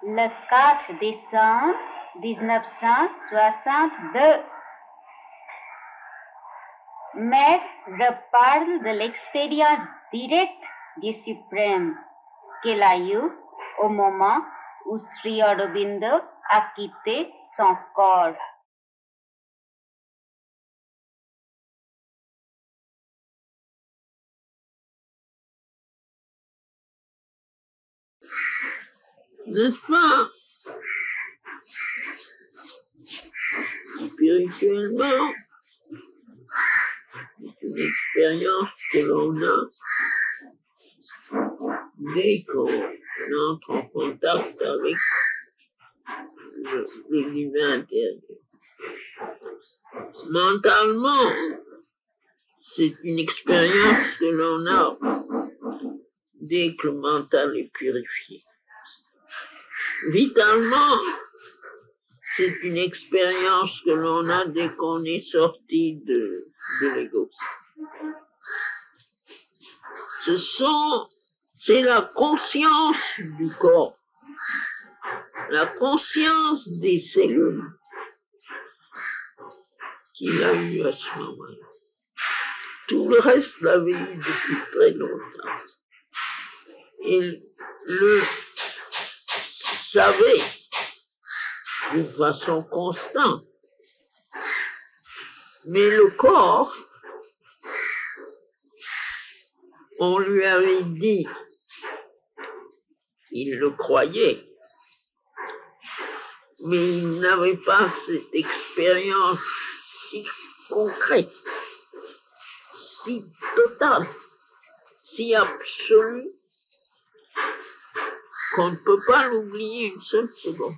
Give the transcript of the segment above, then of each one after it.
le 4 décembre 1962. Mais je parle de l'expérience directe du Suprême qu'il a eue au moment où Sri Aurobindo a quitté son corps. N'est-ce pas? Spirituellement, c'est une expérience que l'on a dès qu'on entre en contact avec le divin intérieur. Mentalement, c'est une expérience que l'on a dès que le mental est purifié. Vitalement, c'est une expérience que l'on a dès qu'on est sorti de l'ego. C'est la conscience du corps, la conscience des cellules qu'il a eu à ce moment-là. Tout le reste l'avait eu depuis très longtemps. Il le savait d'une façon constante. Mais le corps, on lui avait dit, il le croyait, mais il n'avait pas cette expérience si concrète, si totale, si absolue, qu'on ne peut pas l'oublier une seule seconde.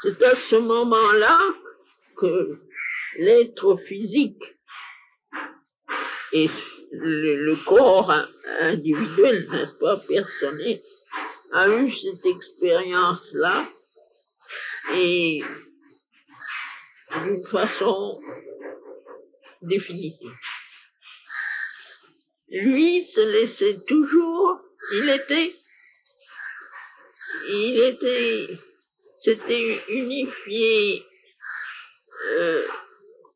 C'est à ce moment-là que l'être physique et le corps individuel, n'est-ce pas, personnel, a eu cette expérience-là et d'une façon définitive. Lui se laissait toujours, c'était unifié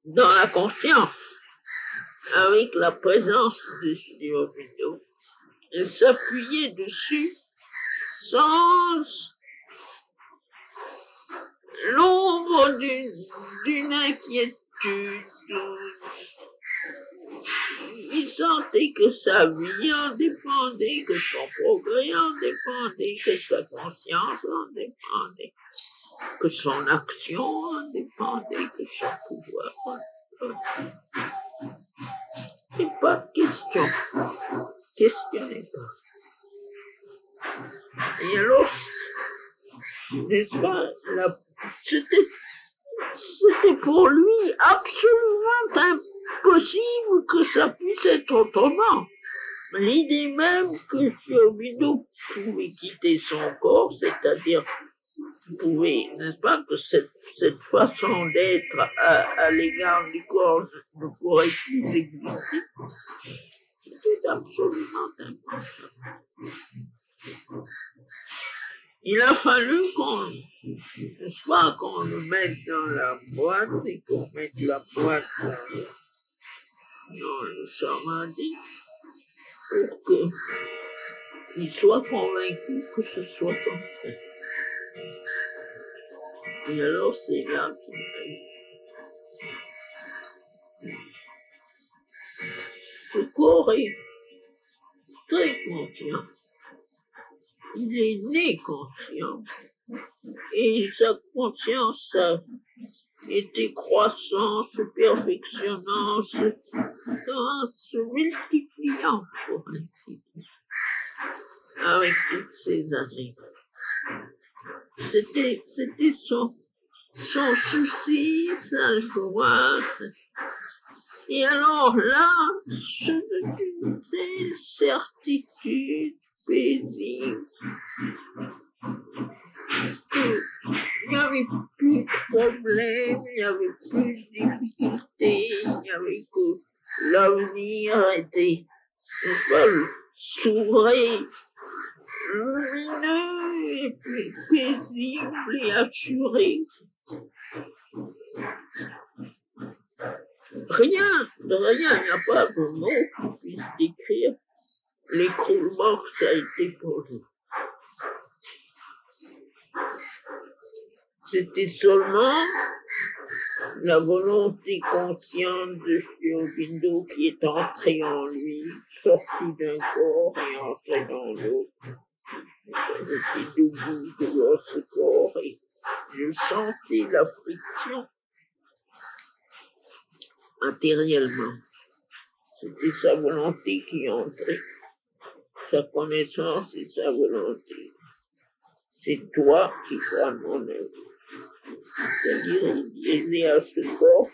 dans la conscience avec la présence de Sri Aurobindo. Il s'appuyait dessus sans l'ombre d'une inquiétude. Il sentait que sa vie en dépendait, que son progrès en dépendait, que sa conscience en dépendait, que son action en dépendait, que son pouvoir en dépendait. Et pas de question. Questionnez pas. Et alors, n'est-ce pas, c'était pour lui absolument impossible que ça puisse être autrement. L'idée même que Sri Aurobindo pouvait quitter son corps, c'est-à-dire pouvait, n'est-ce pas, que cette façon d'être à l'égard du corps ne pourrait plus exister, c'était absolument impensable. Il a fallu qu'on le mette dans la boîte et qu'on mette la boîte dans le samadhi pour qu'il soit convaincu que ce soit comme ça. Et alors c'est là qu'il a eu. Ce corps est très conscient. Il est né conscient. Et sa conscience a été croissant, se perfectionnant, se multipliant, pour ainsi dire, avec toutes ces années. C'était son souci, sa joie. Et alors là, ce d'une telle certitude paisible qu'il n'y avait plus de problèmes, il n'y avait plus de difficultés, il n'y avait que l'avenir était, n'est-ce pas, s'ouvrait lumineux et paisible et assuré. Rien, il n'y a pas de mot qui puisse décrire l'écroulement que ça a été pour nous. C'était seulement la volonté consciente de Sri Aurobindo qui est entrée en lui, sortie d'un corps et entrée dans l'autre. J'étais debout devant ce corps et je sentais la friction matériellement. C'était sa volonté qui entrait, sa connaissance et sa volonté. C'est toi qui crois mon œuvre. C'est-à-dire, il disait à ce corps,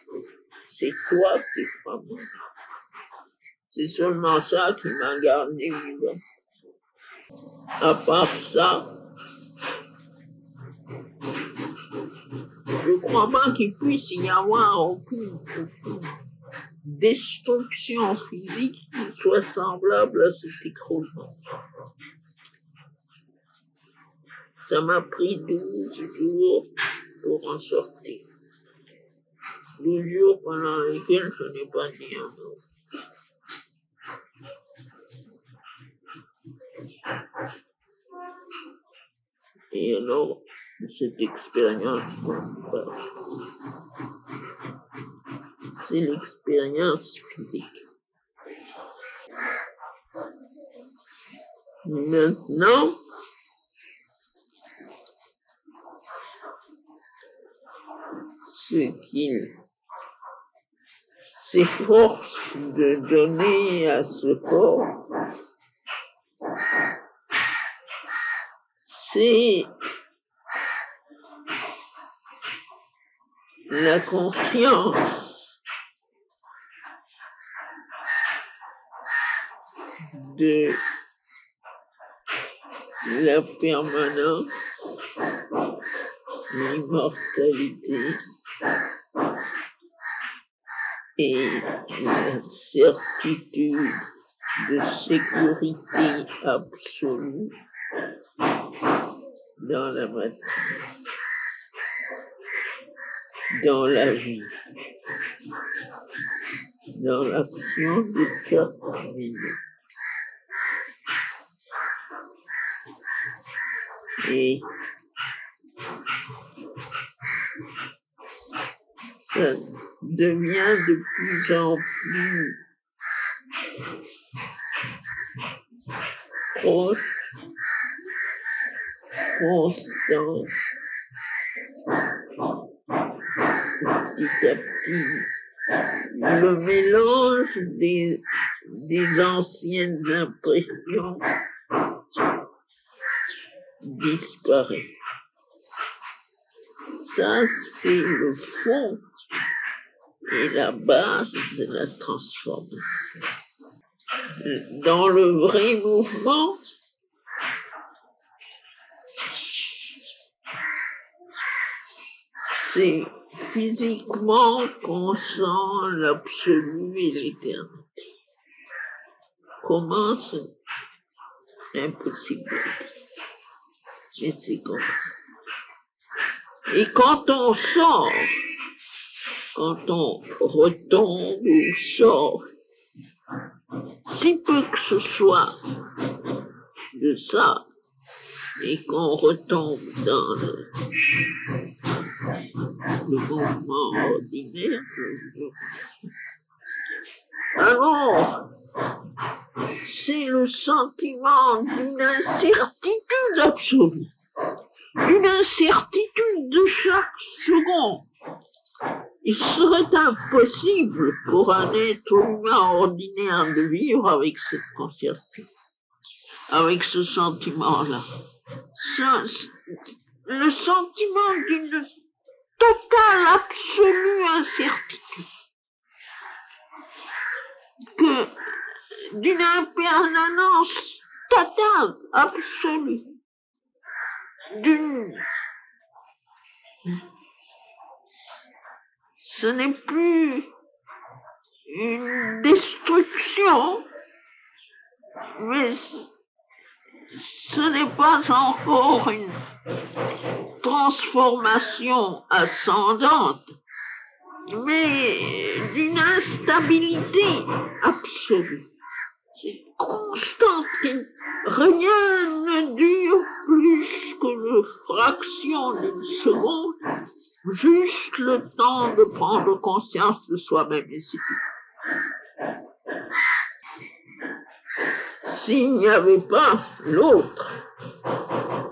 c'est toi qui crois mon œuvre. C'est seulement ça qui m'a gardé vivant. À part ça, je ne crois pas qu'il puisse y avoir aucune destruction physique qui soit semblable à cet écroulement. Ça m'a pris 12 jours pour en sortir. 12 jours pendant lesquels je n'ai pas dit un mot. Et alors, cette expérience, c'est l'expérience physique. Maintenant, ce qu'il s'efforce de donner à ce corps, c'est la conscience de la permanence, l'immortalité et la certitude de sécurité absolue dans la matière, dans la vie, dans l'action déterminée. Et ça devient de plus en plus proche, constant, petit à petit. Le mélange des anciennes impressions disparaît. Ça, c'est le fond et la base de la transformation. Dans le vrai mouvement, c'est physiquement qu'on sent l'absolu et l'éternité. Comment c'est impossible à dire, mais c'est comme ça. Et quand on sort, quand on retombe ou sort, si peu que ce soit de ça, et qu'on retombe dans le mouvement ordinaire, alors c'est le sentiment d'une incertitude absolue, d'une incertitude de chaque seconde. Il serait impossible pour un être humain ordinaire de vivre avec cette conscience, avec ce sentiment-là. Le sentiment d'une totale, absolue incertitude, d'une impermanence totale, absolue, ce n'est plus une destruction, mais ce n'est pas encore une transformation ascendante, mais d'une instabilité absolue. C'est constante, rien ne dure plus que une fraction d'une seconde, juste le temps de prendre conscience de soi-même et c'est tout. S'il n'y avait pas l'autre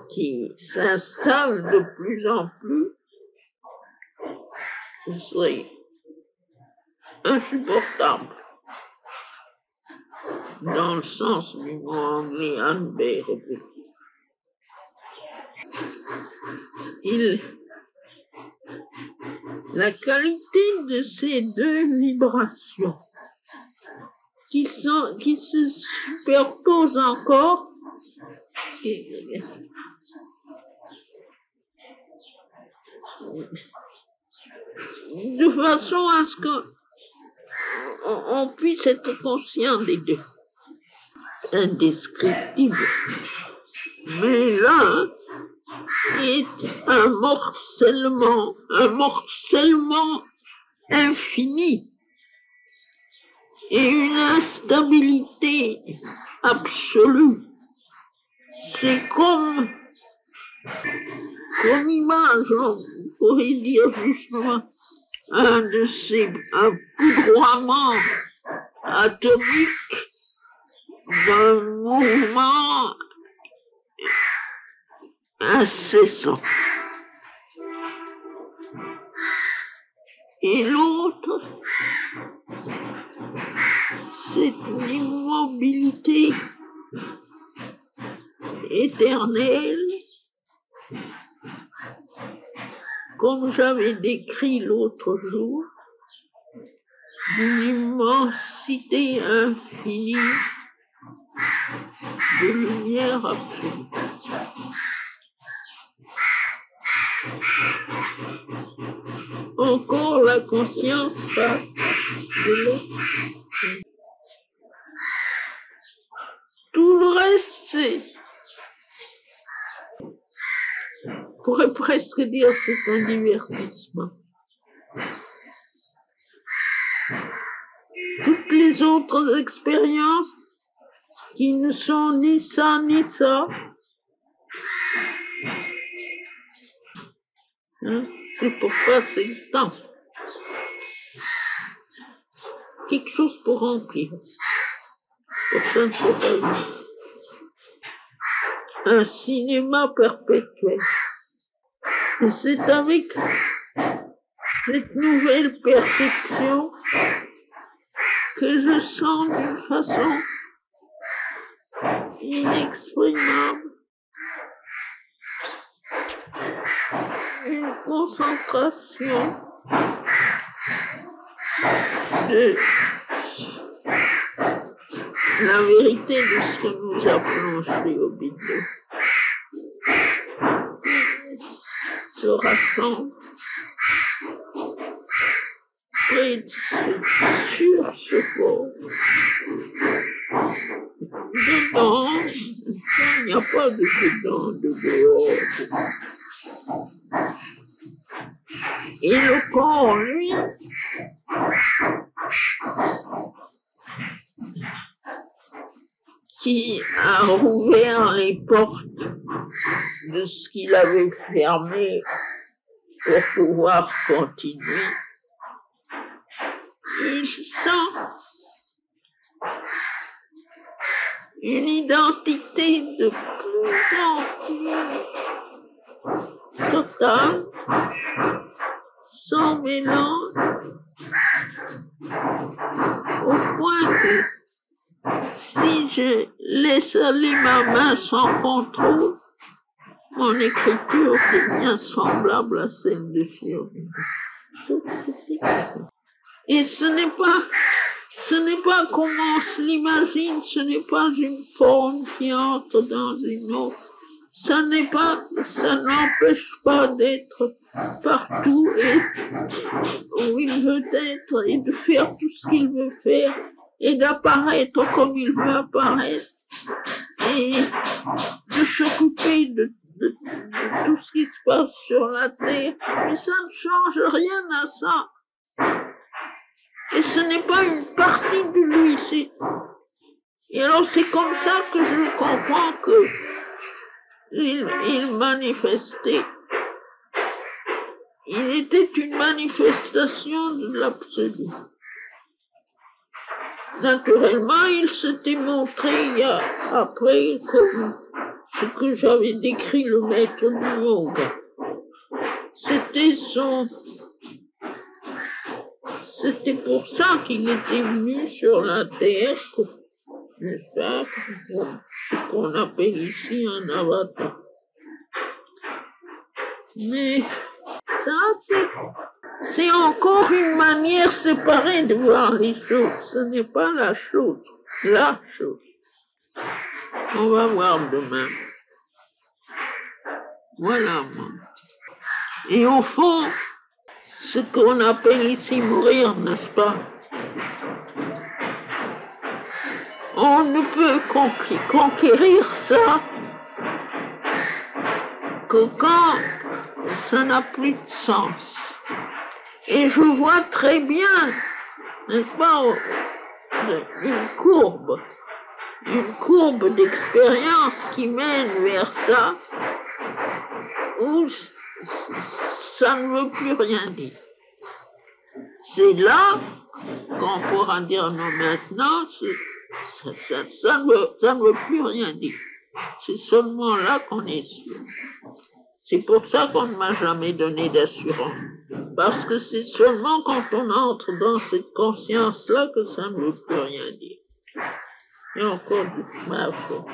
qui s'installe de plus en plus, ce serait insupportable. Dans le sens du mot anglais unbearable. La qualité de ces deux vibrations qui se superposent encore de façon à ce qu'on puisse être conscient des deux. Indescriptible. Mais là est un morcellement infini et une instabilité absolue. C'est comme image, on pourrait dire justement, un poudroiement atomique d'un mouvement incessant. Et l'autre, c'est une immobilité éternelle, comme j'avais décrit l'autre jour, d'une immensité infinie de lumière absolue. Encore la conscience passe de l'autre. Tout le reste, c'est, on pourrait presque dire, c'est un divertissement. Toutes les autres expériences qui ne sont ni ça ni ça, hein, c'est pour passer le temps. Quelque chose pour remplir. Personne ne sait pas vu. Un cinéma perpétuel. Et c'est avec cette nouvelle perception que je sens d'une façon inexprimable une concentration de la vérité de ce que nous appelons chez Obiddo, qui se rassemble près de sur ce corps. Dedans, il n'y a pas de dedans, de dehors. Et le corps, lui, qui a rouvert les portes de ce qu'il avait fermé pour pouvoir continuer, il sent une identité de plus en plus totale, sans mélange, au point que si je laisse aller ma main sans contrôle, mon écriture devient semblable à celle de Chirurgie. Et ce n'est pas comme on se l'imagine, ce n'est pas une forme qui entre dans une autre. Ça n'empêche pas d'être partout et où il veut être et de faire tout ce qu'il veut faire et d'apparaître comme il veut apparaître et de s'occuper de tout ce qui se passe sur la Terre. Mais ça ne change rien à ça. Et ce n'est pas une partie de lui. Et alors c'est comme ça que je comprends que il manifestait. Il était une manifestation de l'absolu. Naturellement, il s'était montré après comme ce que j'avais décrit le maître du yoga. C'était pour ça qu'il était venu sur la terre, n'est-ce pas, ce qu'on appelle ici un avatar. Mais ça, c'est encore une manière séparée de voir les choses. Ce n'est pas la chose. La chose. On va voir demain. Voilà, moi. Et au fond, ce qu'on appelle ici mourir, n'est-ce pas? On ne peut conquérir ça que quand ça n'a plus de sens. Et je vois très bien, n'est-ce pas, une courbe d'expérience qui mène vers ça, où ça ne veut plus rien dire. C'est là qu'on pourra dire non maintenant, ça ne veut plus rien dire. C'est seulement là qu'on est sûr. C'est pour ça qu'on ne m'a jamais donné d'assurance. Parce que c'est seulement quand on entre dans cette conscience-là que ça ne veut plus rien dire. Et encore ma foi.